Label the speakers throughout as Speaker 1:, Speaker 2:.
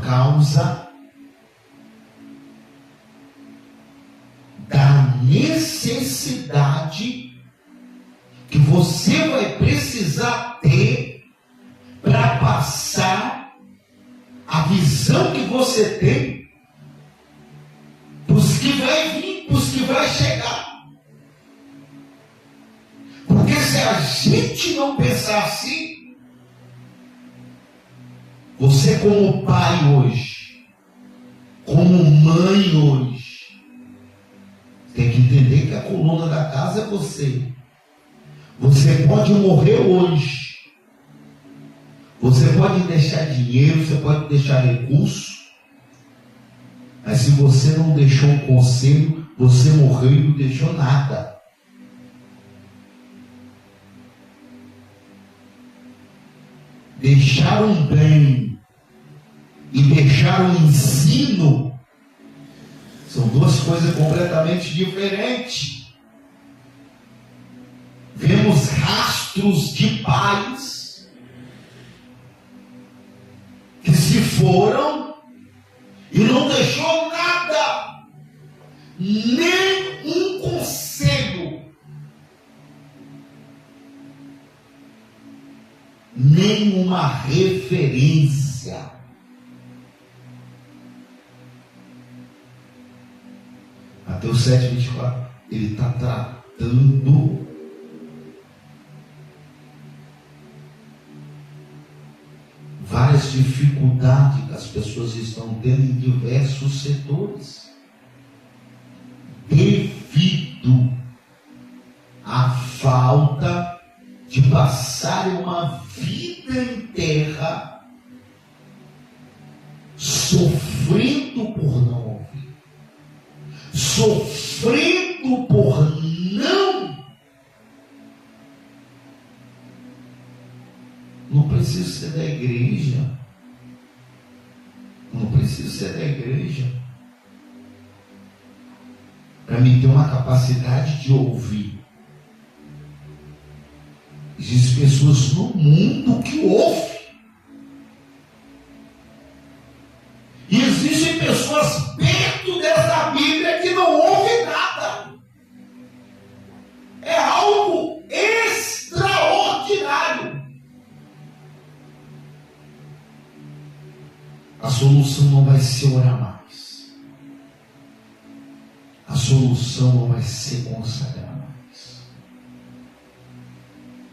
Speaker 1: por causa da necessidade que você vai precisar ter para passar a visão que você tem para os que vai vir, para os que vai chegar. Porque se a gente não pensar assim, você como pai hoje, como mãe hoje, tem que entender que a coluna da casa é você. Você pode morrer hoje. Você pode deixar dinheiro, você pode deixar recurso. Mas se você não deixou um conselho, você morreu e não deixou nada. Deixar um bem e deixar um ensino são duas coisas completamente diferentes. Vemos rastros de pais que se foram e não deixou nada, nem um conselho, nem uma referência. Mateus 7:24, ele está tratando várias dificuldades que as pessoas estão tendo em diversos setores, devido à falta de passar uma vida inteira sofrendo por não ouvir, sofrendo por não preciso ser da igreja. Não preciso ser da igreja para me ter uma capacidade de ouvir. Existem pessoas no mundo que ouvem. E existem pessoas perto dessa Bíblia que não ouvem nada. É algo extraordinário. A solução não vai ser orar mais. A solução não vai ser consagrar mais.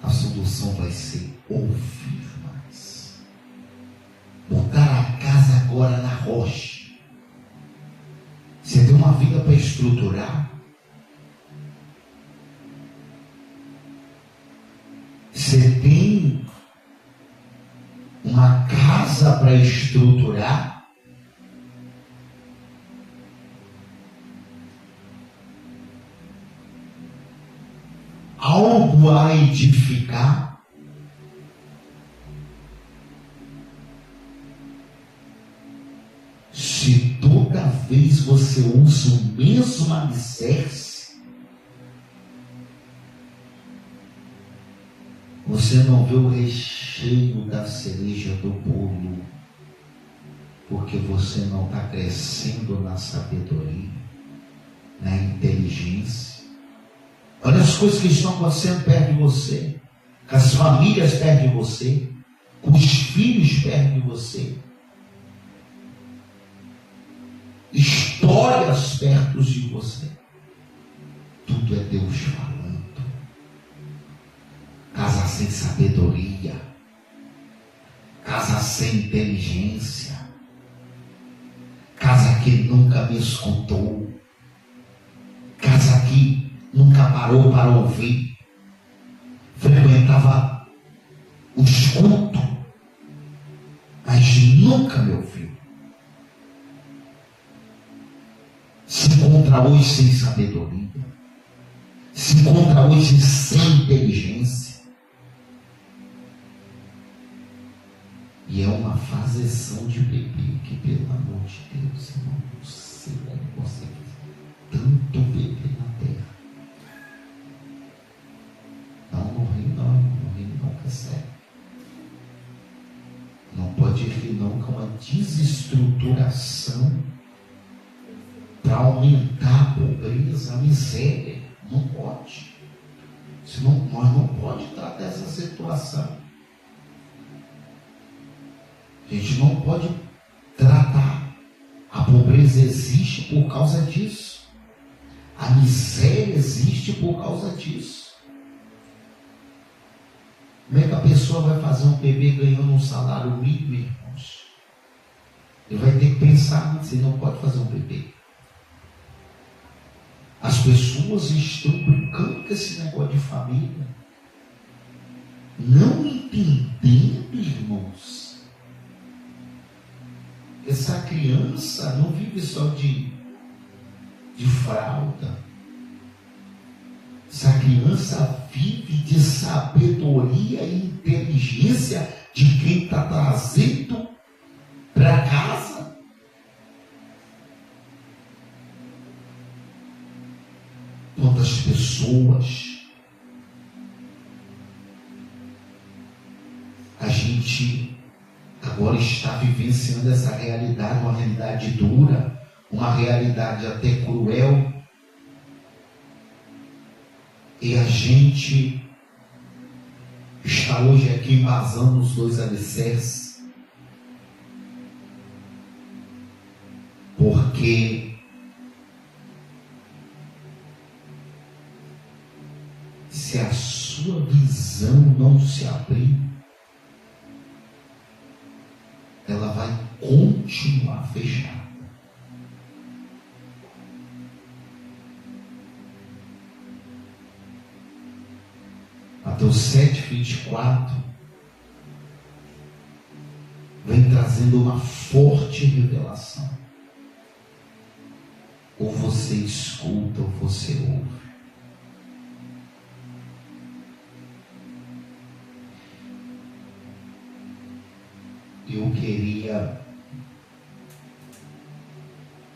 Speaker 1: A solução vai ser ouvir mais. Botar a casa agora na rocha. Você tem uma vida para estruturar. Você tem uma casa para estruturar. Algo a edificar. Se toda vez você usa o mesmo alicerce, você não vê o recheio da cereja do bolo, porque você não está crescendo na sabedoria, na inteligência. Olha as coisas que estão acontecendo perto de você, com as famílias perto de você, com os filhos perto de você, histórias perto de você. Tudo é Deus falando. Casa sem sabedoria, casa sem inteligência, casa que nunca me escutou, casa que nunca parou para ouvir, frequentava o escuto, mas nunca me ouviu. Se encontra hoje sem sabedoria, se encontra hoje sem inteligência. E é uma fazezão de bebê que, pelo amor de Deus, irmão, não sei como você fez tanto bebê na terra. Não ri não, que é sério. Não pode rir não, que é uma desestruturação para aumentar a pobreza, a miséria. Não pode. Senão, nós não podemos tratar dessa situação. A gente não pode tratar. A pobreza existe por causa disso. A miséria existe por causa disso. Como é que a pessoa vai fazer um bebê ganhando um salário mínimo, irmãos? Ele vai ter que pensar nisso, ele não pode fazer um bebê. As pessoas estão brincando com esse negócio de família, não entendendo, irmãos. Essa criança não vive só de fralda. Essa criança vive de sabedoria e inteligência de quem está trazendo para casa. Quantas pessoas a gente agora está vivenciando essa realidade, uma realidade dura, uma realidade até cruel, e a gente está hoje aqui embasando os dois alicerces, porque se a sua visão não se abrir, ela vai continuar fechada. Mateus 7:24 vem trazendo uma forte revelação. Ou você escuta ou você ouve. Eu queria,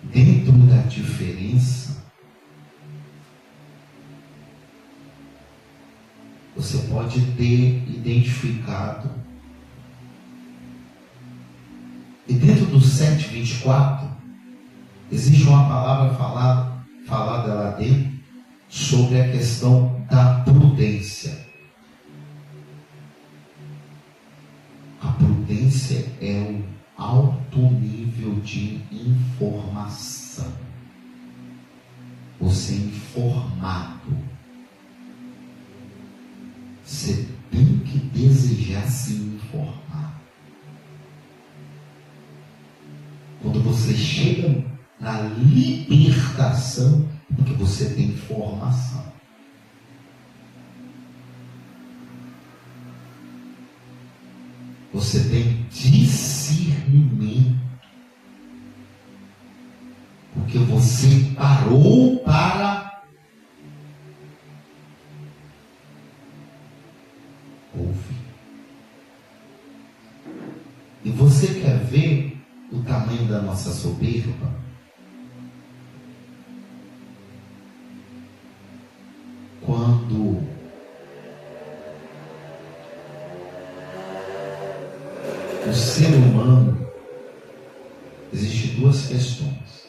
Speaker 1: dentro da diferença, você pode ter identificado, e dentro do 7:24, existe uma palavra falada lá dentro, sobre a questão da prudência. A prudência é um alto nível de informação. Você é informado. Você tem que desejar se informar. Quando você chega na libertação, porque você tem informação. Você tem discernimento. Porque você parou para ouvir. E você quer ver o tamanho da nossa soberba? Quando o ser humano, existem duas questões.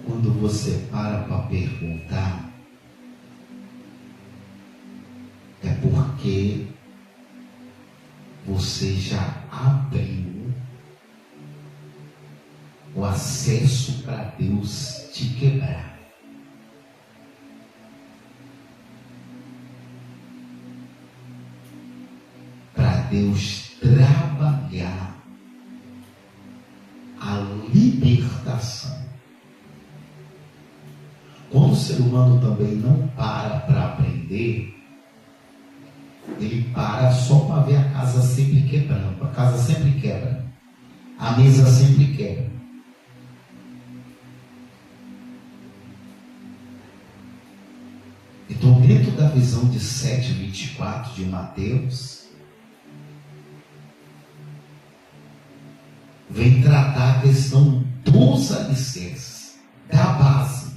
Speaker 1: Quando você para perguntar, é porque você já abriu o acesso para Deus te quebrar. Para Deus trabalhar a libertação. Quando o ser humano também não para aprender, ele para só para ver a casa sempre quebrando. A casa sempre quebra. A mesa sempre quebra. Então, dentro da visão de 7:24 de Mateus, vem tratar a questão dos alicerces, da base.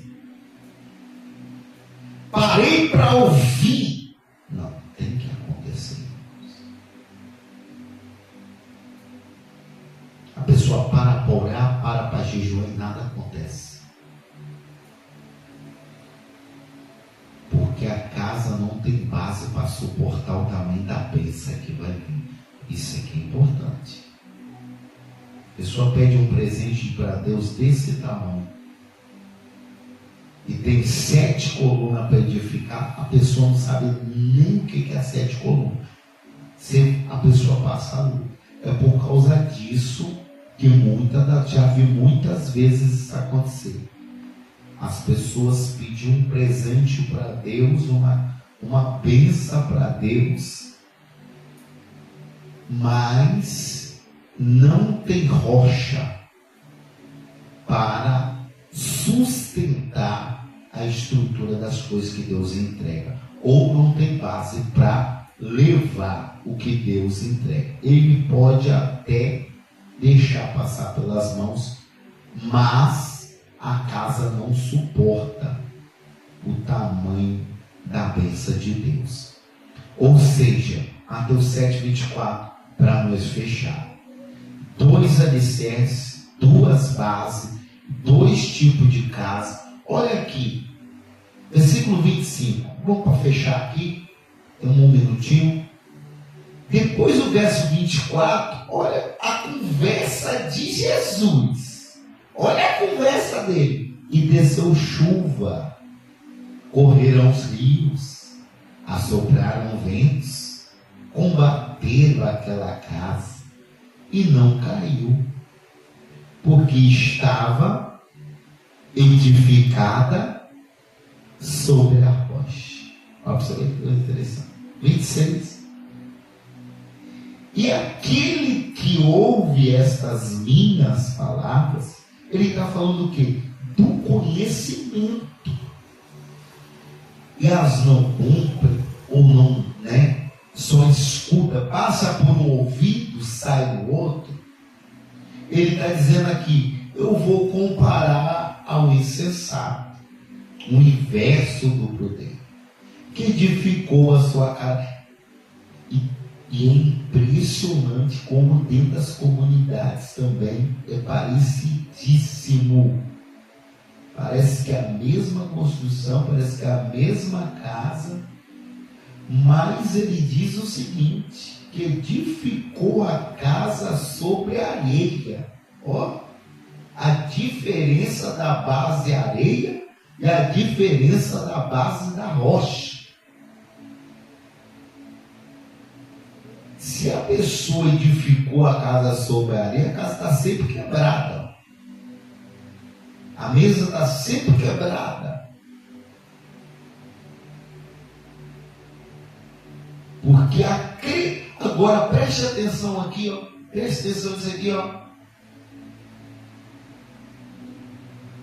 Speaker 1: Parei para ouvir. Não, tem que acontecer. pessoa para orar, para jejuar e nada acontece. Porque a casa não tem base para suportar o tamanho da bênção que vai vir. Isso aqui é importante. A pessoa pede um presente para Deus desse tamanho e tem 7 colunas para edificar, a pessoa não sabe nem o que é 7 colunas. Se a pessoa passa a luz. É por causa disso que já vi muitas vezes isso acontecer. As pessoas pediam um presente para Deus, uma bênção para Deus, mas não tem rocha para sustentar a estrutura das coisas que Deus entrega, ou não tem base para levar o que Deus entrega. Ele pode até deixar passar pelas mãos, mas a casa não suporta o tamanho da bênção de Deus. Ou seja, Mateus 7,24, para nós fechar: 2 alicerces, 2 bases, 2 tipos de casa. Olha aqui, versículo 25. Vamos para fechar aqui, tem um minutinho. Depois do verso 24, olha a conversa de Jesus. Olha a conversa dele. E desceu chuva, correram os rios, assopraram ventos, combateram aquela casa e não caiu, porque estava edificada sobre a rocha. Olha para você ver que coisa interessante. 26. E aquele que ouve estas minhas palavras, ele está falando do quê? Do conhecimento. E as não cumprem, ou não, só escuta, passa por um ouvido, sai do outro. Ele está dizendo aqui: eu vou comparar ao insensato, o inverso do prudente, que edificou a sua casa. E é impressionante como dentro das comunidades também é parecidíssimo. Parece que é a mesma construção, parece que é a mesma casa, mas ele diz o seguinte, que edificou a casa sobre a areia. Ó, a diferença da base areia e a diferença da base da rocha. Se a pessoa edificou a casa sobre a areia, a casa está sempre quebrada. A mesa está sempre quebrada. Porque agora preste atenção aqui, ó. Preste atenção nisso aqui, ó.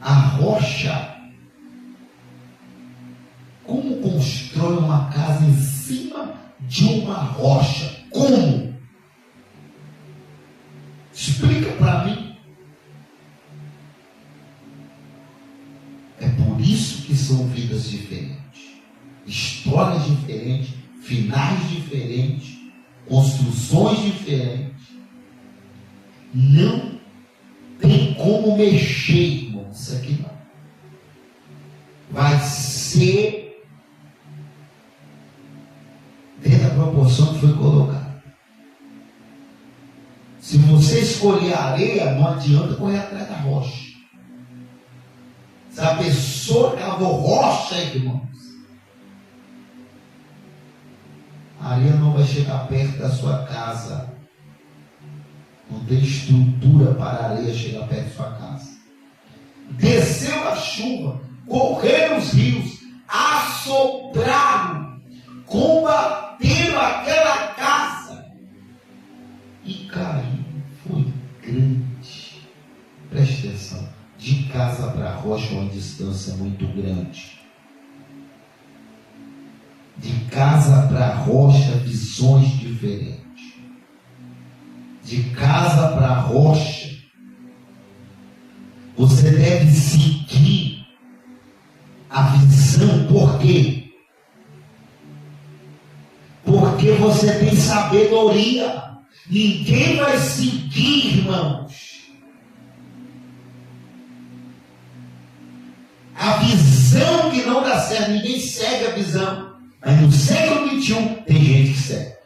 Speaker 1: A rocha. Como constrói uma casa em cima de uma rocha? Como? Explica para mim. É por isso que são vidas diferentes, histórias diferentes, finais diferentes, construções diferentes. Não tem como mexer, irmão. Isso aqui não. Vai ser dentro da proporção que foi colocada. Se você escolher a areia, não adianta correr atrás da rocha. Se a pessoa cavou rocha, irmãos, a areia não vai chegar perto da sua casa. Não tem estrutura para a areia chegar perto da sua casa. Desceu a chuva, correram os rios, assopraram, combateram aquela casa e caiu. Foi grande. Preste atenção. De casa para a rocha é uma distância muito grande. De casa para a rocha, visões diferentes. De casa para a rocha, você deve seguir a visão. Por quê? Porque você tem sabedoria. Ninguém vai seguir, irmãos, a visão que não dá certo, ninguém segue a visão. Mas no século XXI tem gente que segue.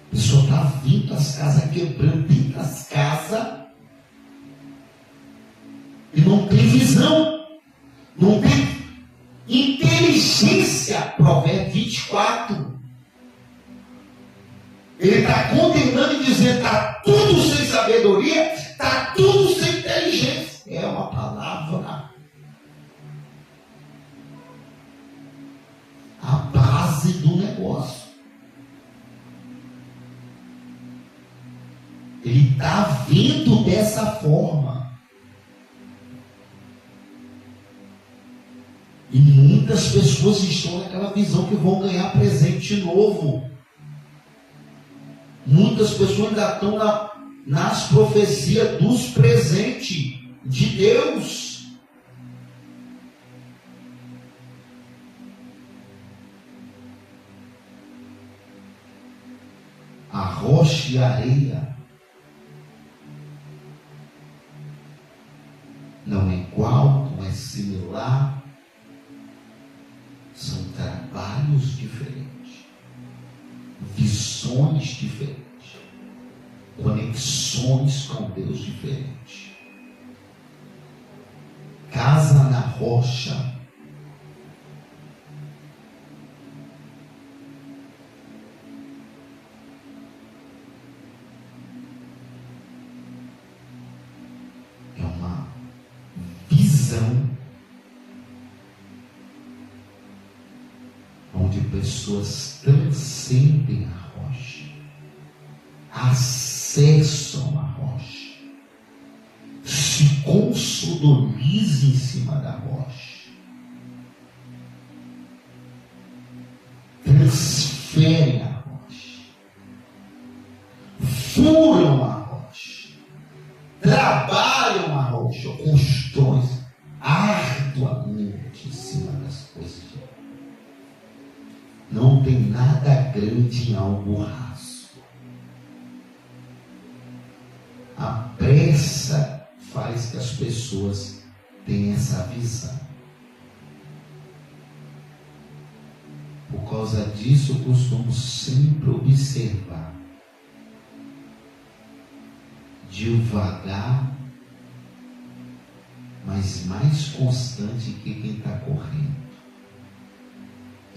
Speaker 1: A pessoa está vindo, as casas quebrando, dentro das casas, e não tem visão, não tem inteligência. Provérbios 24. Ele está condenando e dizendo: está tudo sem sabedoria, está tudo sem inteligência. É uma palavra, a base do negócio. Ele está vendo dessa forma. E muitas pessoas estão naquela visão que vão ganhar presente novo. Muitas pessoas ainda estão nas profecias dos presentes de Deus. A rocha e a areia não é igual, não é similar. São trabalhos diferentes, visões diferentes, conexões com Deus diferentes. Casa na rocha é uma visão onde pessoas transcendem a rocha, acessam a rocha, se consolidam em cima da rocha, transferem a rocha, furam a rocha, trabalham a rocha, constroem arduamente em cima das coisas de Deus. Não tem nada grande em algo raso. A pressa faz que as pessoas tenham essa visão. Por causa disso, eu costumo sempre observar devagar, mas mais constante que quem está correndo.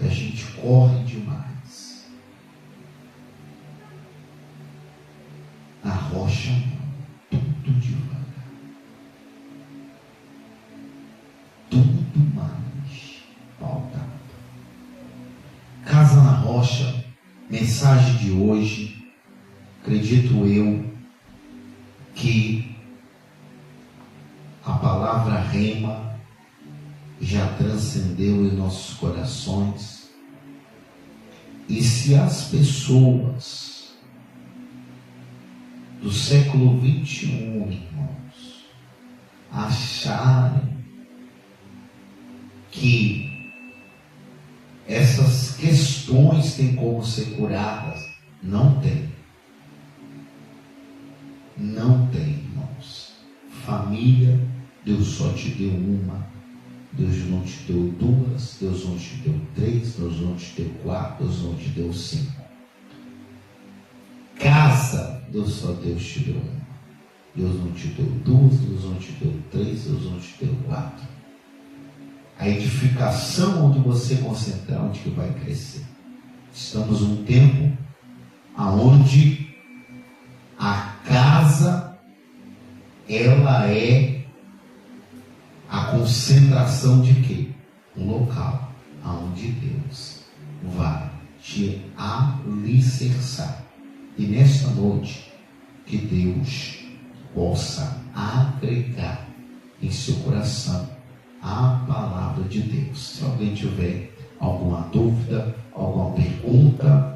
Speaker 1: A gente corre demais. Na rocha não, tudo devagar. Tudo mais pautado. Casa na rocha, mensagem de hoje, acredito eu que a palavra rema já transcendeu em nossos corações. E se as pessoas do século XXI, irmãos, acharem que essas questões têm como ser curadas, não tem. Não tem, irmãos. Família, Deus só te deu uma. Deus não te deu duas, Deus não te deu três, Deus não te deu quatro, Deus não te deu cinco. Casa, Deus te deu uma. Deus não te deu duas, Deus não te deu três, Deus não te deu quatro. A edificação onde você concentrar, onde que vai crescer. Estamos num tempo onde a casa, ela é a concentração de quê? Um local onde Deus vai te alicerçar. E nesta noite, que Deus possa agregar em seu coração a palavra de Deus. Se alguém tiver alguma dúvida, alguma pergunta,